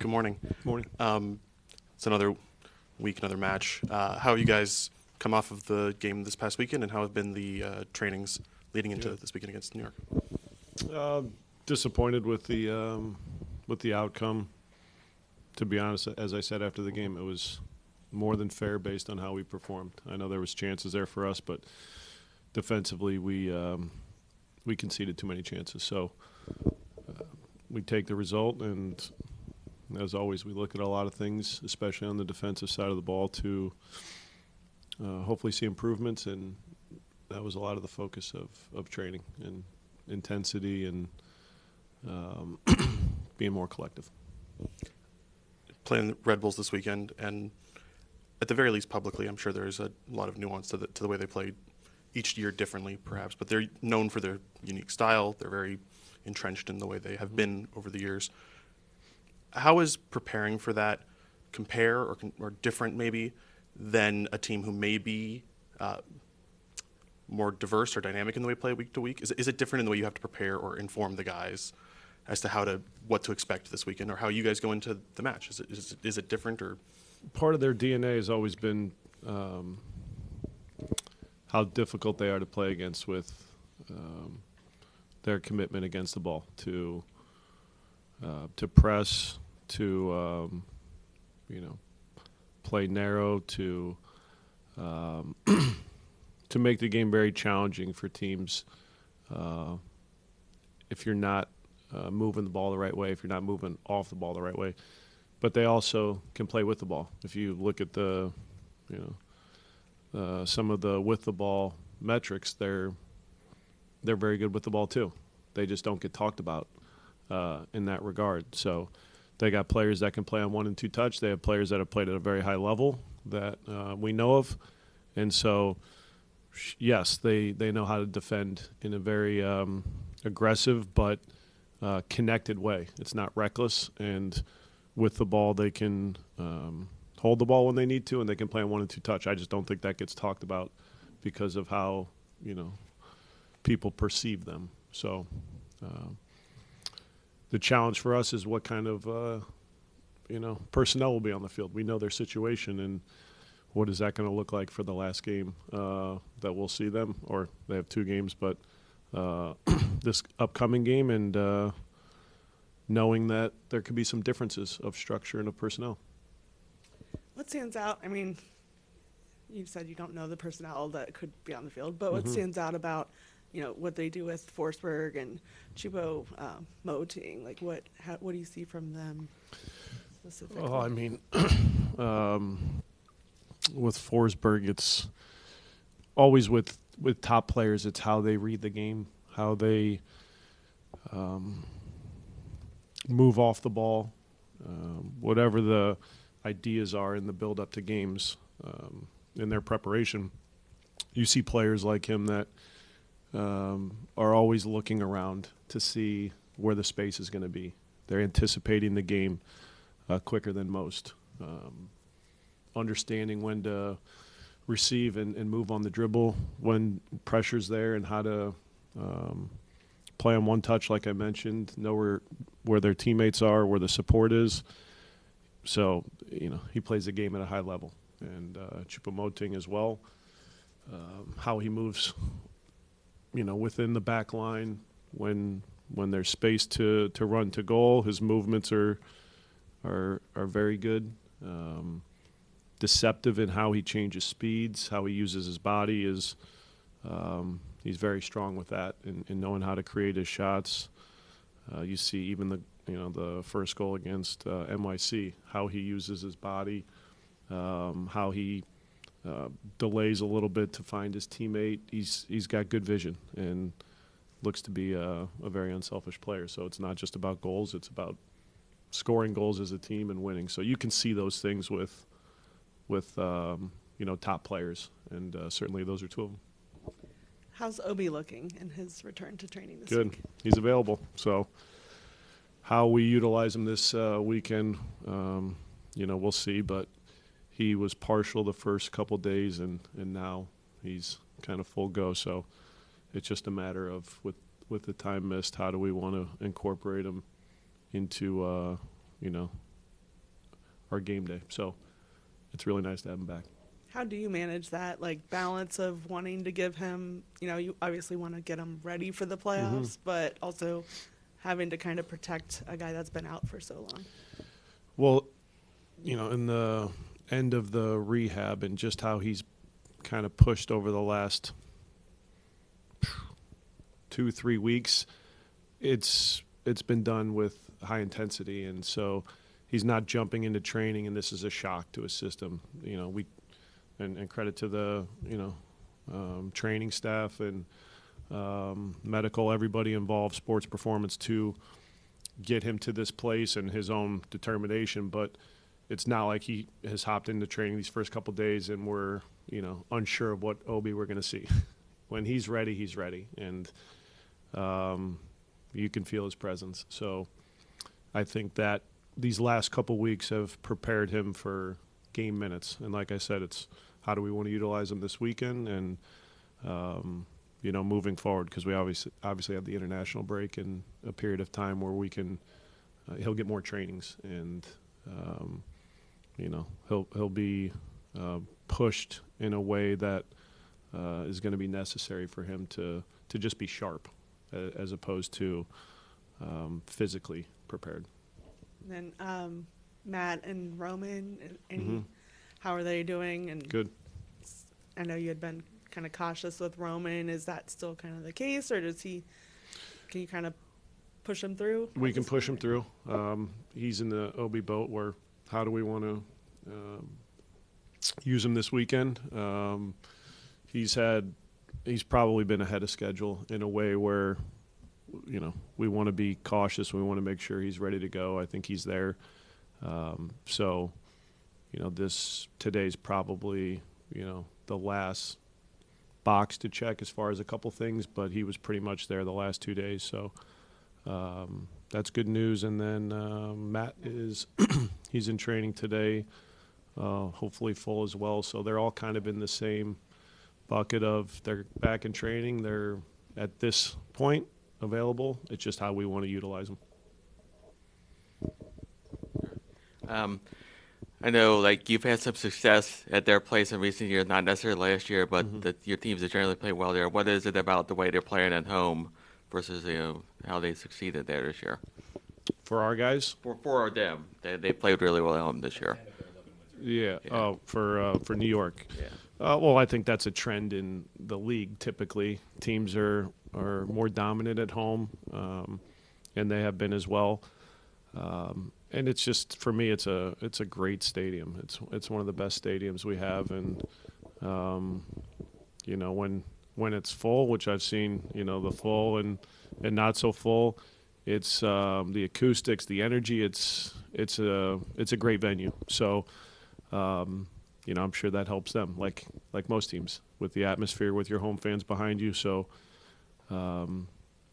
Good morning. Morning. It's another week, another match. How you guys come off of the game this past weekend, and how have been the trainings leading into this weekend against New York? Disappointed with the outcome. To be honest, as I said after the game, it was more than fair based on how we performed. I know there was chances there for us, but defensively we conceded too many chances. So we take the result, and as always, we look at a lot of things, especially on the defensive side of the ball, to hopefully see improvements, and that was a lot of the focus of training and intensity and being more collective. Playing Red Bulls this weekend, and at the very least publicly, I'm sure there's a lot of nuance to the way they play each year differently, perhaps, but they're known for their unique style. They're very entrenched in the way they have been over the years. How is preparing for that compare or different maybe than a team who may be more diverse or dynamic in the way they play week to week? Is it different in the way you have to prepare or inform the guys as to what to expect this weekend, or how you guys go into the match? Is it different? Or part of their DNA has always been how difficult they are to play against with their commitment against the ball, to press, to play narrow, to make the game very challenging for teams if you're not moving the ball the right way, if you're not moving off the ball the right way. But they also can play with the ball. If you look at some of the with the ball metrics, they're very good with the ball too. They just don't get talked about in that regard. So they got players that can play on 1 and 2 touch. They have players that have played at a very high level that we know of. And so, yes, they know how to defend in a very aggressive but connected way. It's not reckless, and with the ball they can hold the ball when they need to, and they can play on 1 and 2 touch. I just don't think that gets talked about because of how people perceive them. So the challenge for us is what kind of personnel will be on the field. We know their situation, and what is that going to look like for the last game that we'll see them, or they have 2 games, but this upcoming game, and knowing that there could be some differences of structure and of personnel. What stands out? I mean, you said you don't know the personnel that could be on the field, but what stands out about what they do with Forsberg and Chupo Moting? Like, what do you see from them specifically? Oh, I mean, with Forsberg, it's always with top players. It's how they read the game, how they move off the ball, whatever the ideas are in the build-up to games, in their preparation. You see players like him that are always looking around to see where the space is going to be. They're anticipating the game quicker than most, understanding when to receive and move on the dribble when pressure's there, and how to play on 1 touch, like I mentioned, know where their teammates are, where the support is. So, he plays the game at a high level. And Choupo-Moting as well, how he moves, within the back line when there's space to run to goal. His movements are very good. Deceptive in how he changes speeds, how he uses his body is he's very strong with that, in knowing how to create his shots. You see even the first goal against NYC, how he uses his body, how he delays a little bit to find his teammate. He's got good vision and looks to be a very unselfish player. So it's not just about goals; it's about scoring goals as a team and winning. So you can see those things with top players, and certainly those are 2 of them. How's Obi looking in his return to training this Good. week? He's available. So how we utilize him this weekend, we'll see. But he was partial the first couple days, and now he's kind of full go. So it's just a matter of, with the time missed, how do we want to incorporate him into our game day. So it's really nice to have him back. How do you manage that, like, balance of wanting to give him, you obviously want to get him ready for the playoffs, but also having to kind of protect a guy that's been out for so long? Well, in the end of the rehab and just how he's kind of pushed over the last 2-3 weeks, it's been done with high intensity, and so he's not jumping into training and this is a shock to his system. And credit to the training staff and medical, everybody involved, sports performance, to get him to this place and his own determination. But it's not like he has hopped into training these first couple of days and we're unsure of what Obi we're going to see. When he's ready, and you can feel his presence. So I think that these last couple weeks have prepared him for game minutes. And like I said, it's how do we want to utilize him this weekend and, moving forward, because we obviously have the international break and a period of time where we can he'll get more trainings and, he'll be pushed in a way that is going to be necessary for him to just be sharp as opposed to physically prepared. And then Matt and Roman, how are they doing? And Good. I know you had been kind of cautious with Roman. Is that still kind of the case, or can you kind of push him through? We can push him through. He's in the OB boat where how do we want to use him this weekend? He's probably been ahead of schedule in a way where, we want to be cautious. We want to make sure he's ready to go. I think he's there. So, today's probably, the last box to check as far as a couple things, but he was pretty much there the last 2 days. So that's good news. And then Matt he's in training today, hopefully full as well. So they're all kind of in the same bucket of they're back in training. They're at this point available. It's just how we want to utilize them. I know, you've had some success at their place in recent years, not necessarily last year, but your teams have generally played well there. What is it about the way they're playing at home versus how they succeeded there this year? For our guys? For them, they played really well at home this year. Yeah. Oh, for New York. Yeah. Well, I think that's a trend in the league. Typically, teams are more dominant at home, and they have been as well. And it's just, for me, it's a great stadium. It's one of the best stadiums we have, and when it's full, which I've seen, the full and not so full, it's the acoustics, the energy. It's a great venue. So. I'm sure that helps them, like most teams, with the atmosphere, with your home fans behind you. So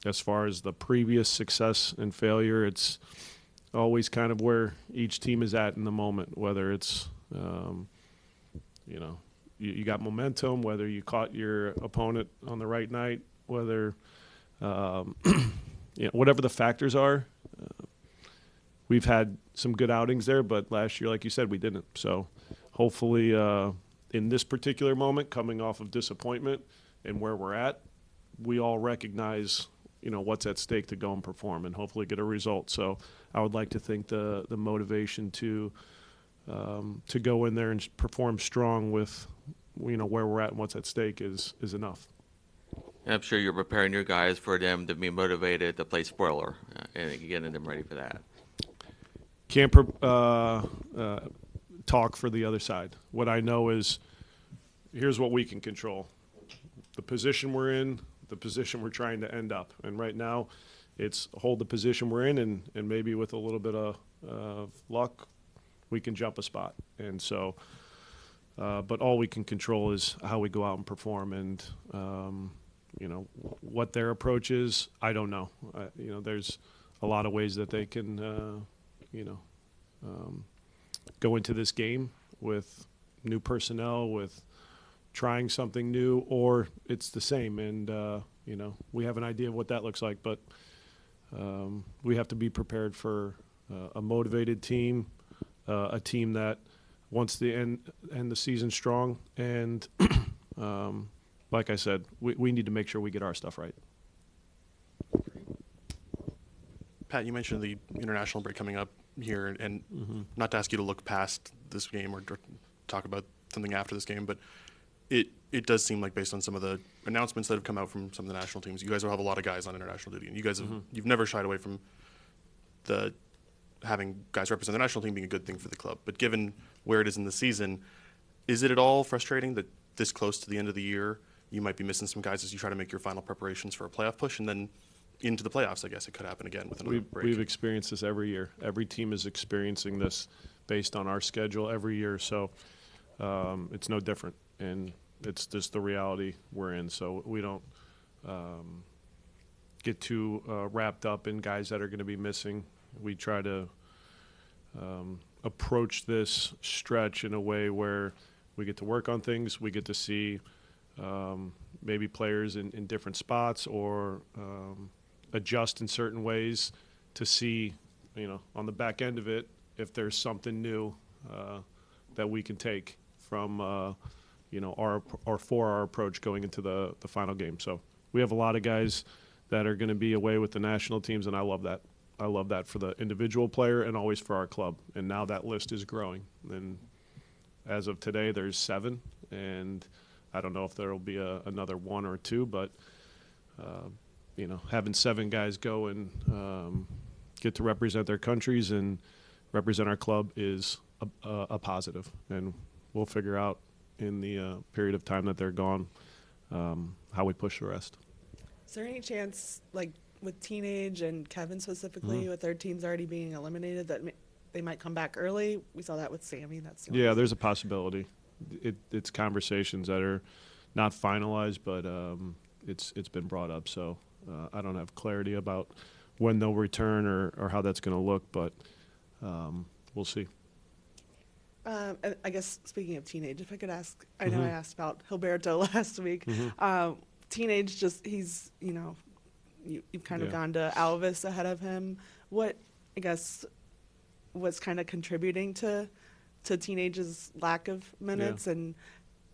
as far as the previous success and failure, it's always kind of where each team is at in the moment, whether it's, you got momentum, whether you caught your opponent on the right night, whether, whatever the factors are. We've had some good outings there, but last year, like you said, we didn't. So hopefully in this particular moment, coming off of disappointment and where we're at, we all recognize, what's at stake to go and perform and hopefully get a result. So I would like to think the motivation to go in there and perform strong with, where we're at and what's at stake is enough. And I'm sure you're preparing your guys for them to be motivated to play spoiler and getting them ready for that. Can't talk for the other side. What I know is here's what we can control. The position we're in, the position we're trying to end up. And right now it's hold the position we're in and maybe with a little bit of luck, we can jump a spot. And so, but all we can control is how we go out and perform. And, what their approach is, I don't know. There's a lot of ways that they can, go into this game with new personnel, with trying something new, or it's the same. And, we have an idea of what that looks like, but we have to be prepared for a motivated team, a team that wants to end the season strong. And like I said, we need to make sure we get our stuff right. Pat, you mentioned the international break coming up here, and not to ask you to look past this game or talk about something after this game, but it does seem like, based on some of the announcements that have come out from some of the national teams, you guys will have a lot of guys on international duty, and you guys you've never shied away from having guys represent the national team being a good thing for the club. But given where it is in the season, is it at all frustrating that this close to the end of the year you might be missing some guys as you try to make your final preparations for a playoff push, and then into the playoffs, I guess it could happen again with another break? We've experienced this every year. Every team is experiencing this based on our schedule every year. So it's no different, and it's just the reality we're in. So we don't get too wrapped up in guys that are going to be missing. We try to approach this stretch in a way where we get to work on things. We get to see maybe players in different spots, or adjust in certain ways to see, on the back end of it, if there's something new that we can take from, our 4-hour approach going into the final game. So we have a lot of guys that are going to be away with the national teams, and I love that. I love that for the individual player and always for our club. And now that list is growing. And as of today, there's 7, and I don't know if there will be another 1 or 2, but having 7 guys go and get to represent their countries and represent our club is a positive. And we'll figure out in the period of time that they're gone how we push the rest. Is there any chance, like with Teenage and Kevin specifically, with their teams already being eliminated, that they might come back early? We saw that with Sammy. There's a possibility. It's conversations that are not finalized, but it's been brought up. So I don't have clarity about when they'll return or how that's going to look, but we'll see. I guess speaking of Teenage, if I could ask, I know I asked about Gilberto last week. Teenage, he's, you've kind of gone to Alvis ahead of him. What, I guess, was kind of contributing to Teenage's lack of minutes, and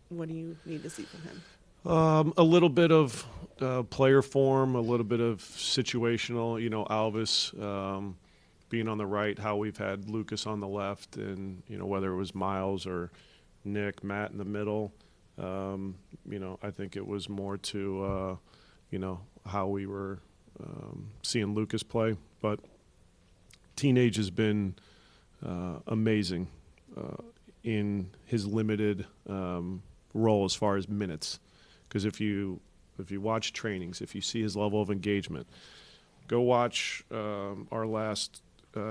what do you need to see from him? A little bit of player form, a little bit of situational, Alvis being on the right, how we've had Lucas on the left, and, whether it was Miles or Nick, Matt in the middle. I think it was more to, how we were seeing Lucas play. But Teenage has been amazing in his limited role as far as minutes. Because if you watch trainings, if you see his level of engagement, go watch our last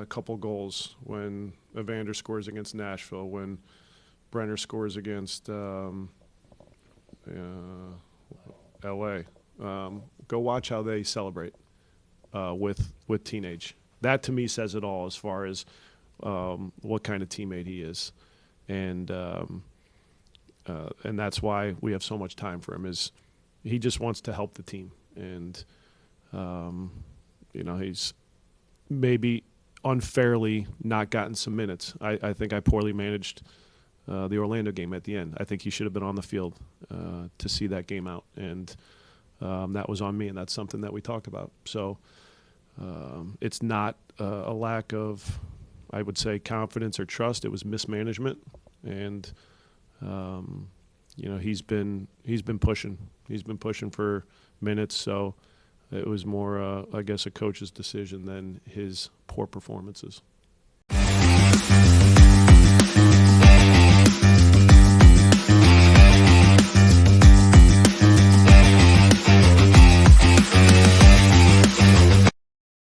couple goals when Evander scores against Nashville, when Brenner scores against L.A. Go watch how they celebrate with Teenage. That to me says it all as far as what kind of teammate he is, and that's why we have so much time for him. Is he just wants to help the team, and he's maybe unfairly not gotten some minutes. I think I poorly managed the Orlando game at the end. I think he should have been on the field to see that game out, and that was on me, and that's something that we talked about. So it's not a lack of, I would say, confidence or trust. It was mismanagement, and he's been pushing. He's been pushing for minutes, so it was more, I guess, a coach's decision than his poor performances.